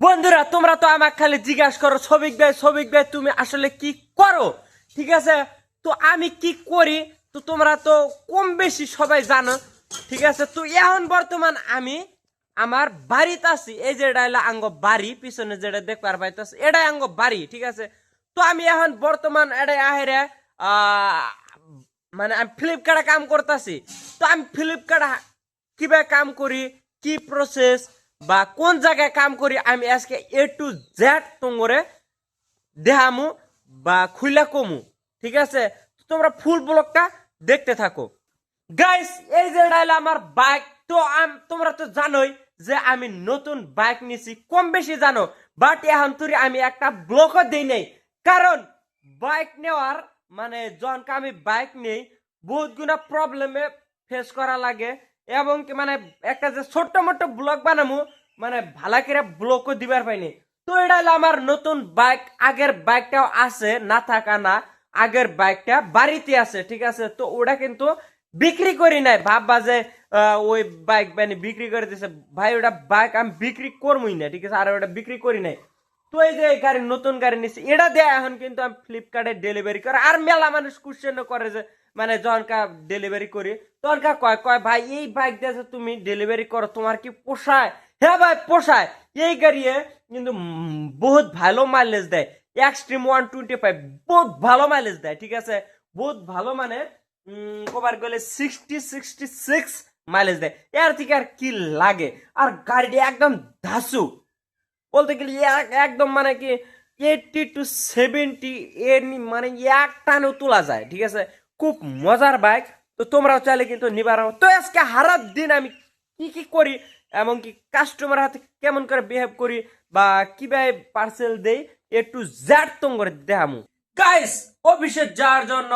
বন্ধুরা তোমরা তো আমাকে খালি জিজ্ঞাসা করো সবিক ভাই তুমি আসলে কি করো। ঠিক আছে, তো আমি কি করি তো তোমরা তো কম বেশি সবাই জানো। ঠিক আছে, তো এখন বর্তমান আমি আমার বাড়িতে আছি। এই যে এটা হলো আঙ্গ বাড়ি, পিছনে যেটা দেখবার পাইতেছে এটাই আঙ্গ বাড়ি। ঠিক আছে, তো আমি এখন বর্তমান এটাই আহেরে মানে আমি ফ্লিপকার্টে কাম করতেছি। তো আমি ফ্লিপকার্টে কিভাবে কাম করি, কি প্রসেস বা কোন জায়গায় কাম করি, আমি আজকে A to Z তোমরে দেখামু বা খুইলা কমু। ঠিক আছে, তোমরা ফুল ব্লগটা দেখতে থাকো গাইস। এই যে এটা হলো আমার বাইক। তো তোমরা তো জানোই যে আমি নতুন বাইক নিছি, কম বেশি জানো। বাট এখন তুই আমি একটা ব্লগও দেই নাই, কারণ বাইক নেওয়ার মানে যখন আমি বাইক নেই বহুত গুণা প্রবলেমে ফেস করা লাগে। এবং কি মানে একটা যে ছোট্ট মোট্ট ব্লগ বানামু মানে ভালা করে ব্লগও দিবার পাইনি। তো এটা হলো আমার নতুন বাইক। আগের বাইকটাও আছে, না থাকা না, আগের বাইকটা বাড়িতে আছে। ঠিক আছে, তো ওটা কিন্তু বিক্রি করি নাই। ভাববা যে ওই বাইক মানে বিক্রি করে দিছে, ভাই ওটা বাইক আমি বিক্রি করবই না। ঠিক আছে, আর ওটা বিক্রি করি নাই। তো এই যে গাড়ি নতুন গাড়ি নিচ্ছি, এটা দেয় এখন কিন্তু আমি ফ্লিপকার্টে ডেলিভারি করে। আর মেলা মানুষ কোশ্চেন করে যে মানে যখনকা ডেলিভারি করি তখনকা কয় কয় ভাই এই বাইক দিয়ে তুমি ডেলিভারি করো তোমার কি পোষায়? হ্যাঁ ভাই পোষায়। এই গাড়ি কিন্তু বহুত ভালো মাইলেজ দেয়। এক্সট্রিম 125 বহুত ভালো মাইলেজ দেয়। ঠিক আছে, বহুত ভালো মানে কবার গেলে 60-66 মাইলেজ দেয়। এর থেকে আর কি লাগে। আর গাড়িটা একদম ধাসু বলতে গেলে একদম মানে কি 80-70 এর মানে এক টানেও তোলা যায়। ঠিক আছে, খুব মজার বাইক। তো তোমরাও চাইলে কিন্তু নিবার। তো আজকে হারা দিন আমি কি কি করি এমনকি কাস্টমার হাতে কেমন করে বিহেভ করি বা কিভাবে পার্সেল দেই A to Z তোম করে দেখামু গাইস। অফিসে যাওয়ার জন্য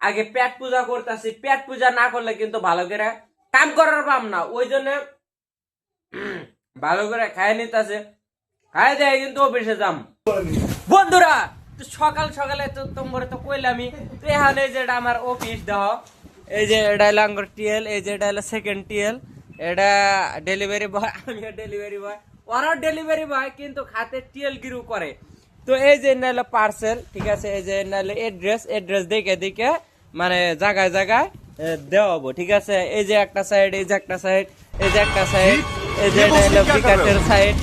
আগে পেট পূজা করতেছি। পেট পূজা না করলে কিন্তু ভালো করে কাম করার পাম না। ওই জন্য ভালো করে খাই নিতেছে, খাই দেয় কিন্তু অফিসে যাম। বন্ধুরা সকাল সকালে তো তোমরা তো কইলামই। তো এখানে এই যে এটা আমার অফিস দেহ, এই যে এটা হলো আঙ্গুর টিএল, এই যে এটা হলো সেকেন্ড টিএল, এটা ডেলিভারি বয়, আমি ডেলিভারি বয়, ওরাও ডেলিভারি বয় কিন্তু খাতে টিএল গিরু করে। তো এই যে নাইলো পার্সেল। ঠিক আছে, এই যে নাইলো এড্রেস দেখে দেখে মানে জায়গায় জায়গায় দেওয়াবো। ঠিক আছে, এই যে একটা সাইড, এই যে একটা সাইড, এই যে একটা সাইড, এই যে নাইলো বিকাশের সাইড।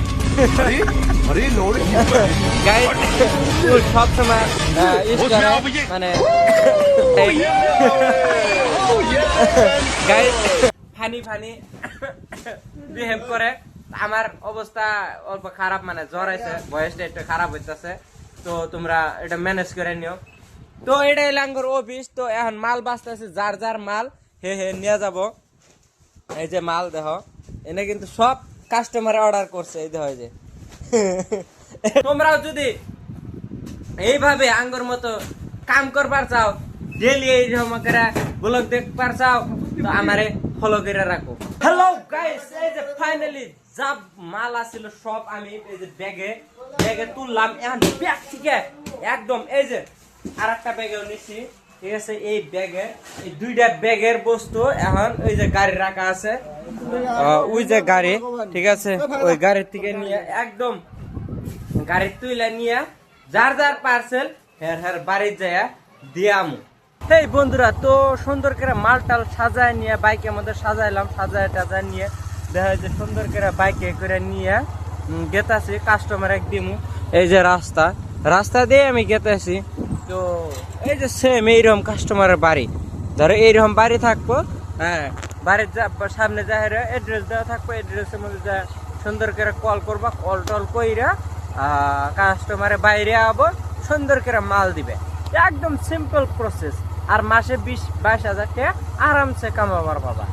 গাইড সব সময় মানে গাইড ফানি ফানি বিহেভ করে। আমার অবস্থা অল্প খারাপ, মানে জ্বর আছে, বয়সটা একটু খারাপ হইতেছে। তো তোমরা এটা ম্যানেজ করে নিও। তো এটাই লাঙ্গর অফিস। তো এখন মাল বাঁচতেছে, যার যার মাল হে নিয়ে যাব। এই যে মাল দেখ, এনে কিন্তু সব কাস্টমার অর্ডার করছে। এই দেখ, যে তোমরাও যদি এইভাবে আঙ্গুর মতো কাম করবার চাও, ডেলি এই ব্লগ দেখবার চাও, তো আমারে ফলো করে রাখো। হ্যালো গাইস, এই যে ফাইনালি যা মাল আছিল সব আমি এই যে ব্যাগে তুললাম। এখন ব্যাগ থেকে একদম এই যে আর একটা ব্যাগেও নিচ্ছি। ঠিক আছে, এই ব্যাগে এই দুইটা ব্যাগের বস্তু এখন ওই যে গাড়ি রাখা আছে, ওই যে গাড়ি। ঠিক আছে, ওই গাড়ির থেকে নিয়ে একদম গাড়ি তুইলা নিয়ে যার যার পার্সেল হের বাড়ি যায় দিয়ামু। এই বন্ধুরা তো সুন্দর করে মাল টাল সাজায় নিয়ে বাইকের মধ্যে সাজাইলাম, সাজায় টাজায় নিয়ে দেখা যায় সুন্দর করে বাইকে করে নিয়ে গেতাছি কাস্টমার এক দিমু। এই যে রাস্তা দিয়ে আমি গেতাছি। তো এই যে সেম এইরকম কাস্টমারের বাড়ি, ধরো এইরকম বাড়ি থাকবো। হ্যাঁ, বাড়ির সামনে যা এড্রেস দেওয়া থাকবো, এড্রেসের মধ্যে যা সুন্দর করে কল করবা, কল টল কইরা কাস্টমারের বাইরে আবো, সুন্দর করে মাল দিবে। একদম সিম্পল প্রসেস। আর মাসে 20-22 হাজার টাকা আরামসে কামাবার বাবা।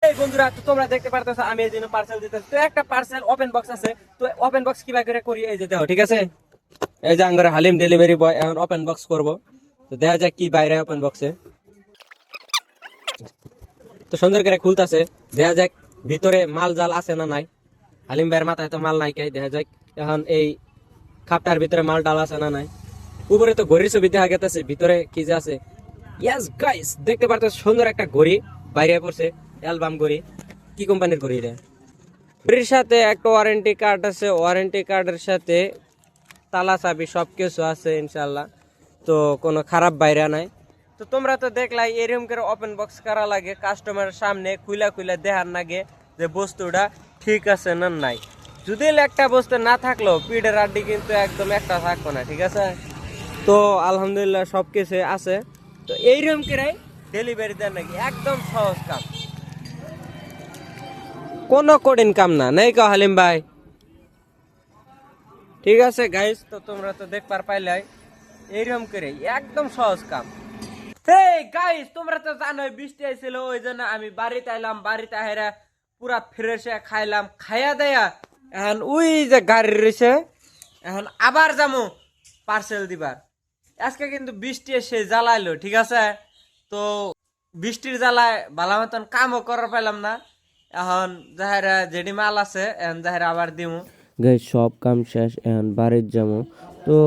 এই বন্ধুরা তো তোমরা দেখতে পারতেছো আমি এই জন্য পার্সেল দিতেছি। তো একটা পার্সেল ওপেন বক্স আছে। তো ওপেন বক্স কিভাবে করে করি এই যে দেখো। ঠিক আছে, এই যে আঙ্গুরে হালিম ডেলিভারি বয় এখন ওপেন বক্স করব। তো দেখা যাক কি বাইরে ওপেন বক্সে। তো সুন্দর করে খুলতেছে, দেখা যাক ভিতরে মাল জাল আছে না নাই। হালিম ভাইয়ের মাথায় তো মাল নাই, দেখা যাক এখন এই খাপটার ভিতরে মাল ডাল আছে না নাই। উপরে তো ঘড়ির ছবি দেখা গেছে, ভিতরে কি যে আছে। ইয়াস গাইস, দেখতে পারতেছ সুন্দর একটা ঘড়ি বাইরে পড়ছে, অ্যালবাম ঘড়ি। কি কোম্পানির ঘড়ি রে? ঘড়ির সাথে একটা ওয়ারেন্টি কার্ড আছে, ওয়ারেন্টি কার্ডের সাথে তালা চাবি সবকিছু আছে ইনশাল্লাহ। তো কোনো খারাপ বাইরে নাই। তো তোমরা তো দেখলাই এরকম করে ওপেন বক্স করা লাগে, কাস্টমারের সামনে খুলা খুলা দেখার লাগে যে বস্তুটা ঠিক আছে না নাই। যদি একটা বস্তু না থাকলো পিঠের আড্ডি কিন্তু একদম একটা থাকবো না, ঠিক আছে। তো আলহামদুলিল্লাহ সব কিছু আছে। তো এইরকম করে ডেলিভারি দেন নাকি একদম সহজ কাম, কোনো কঠিন কাম না, নেই কা হালিম ভাই? ঠিক আছে গাইস, তো তোমরা তো দেখবার পাইলাই এইরকম করে একদম সহজ কাম। এই গাইস, তোমরা তো জানোই বৃষ্টি আইছিল, ওই জন্য আমি বাড়িতে আইলাম। বাড়িতে আইরা পুরা ফ্রেশ খাইলাম, খাইয়া দেয়া এখন ওই যে গাড়ি রয়েছে, এখন আবার যাবো পার্সেল দিবার। আজকে কিন্তু বৃষ্টি এসে জ্বালাইলো, ঠিক আছে। তো বৃষ্টির জ্বালায় ভালো মতন কামও করার পাইলাম না। এখন যাহারা যেডি মাল আছে এখন যাহারা আবার দিমু। গাইস সব কাম শেষ, এখন বাড়ির যাবো। তো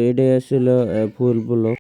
এটাই আসলে ফুল ব্লগ।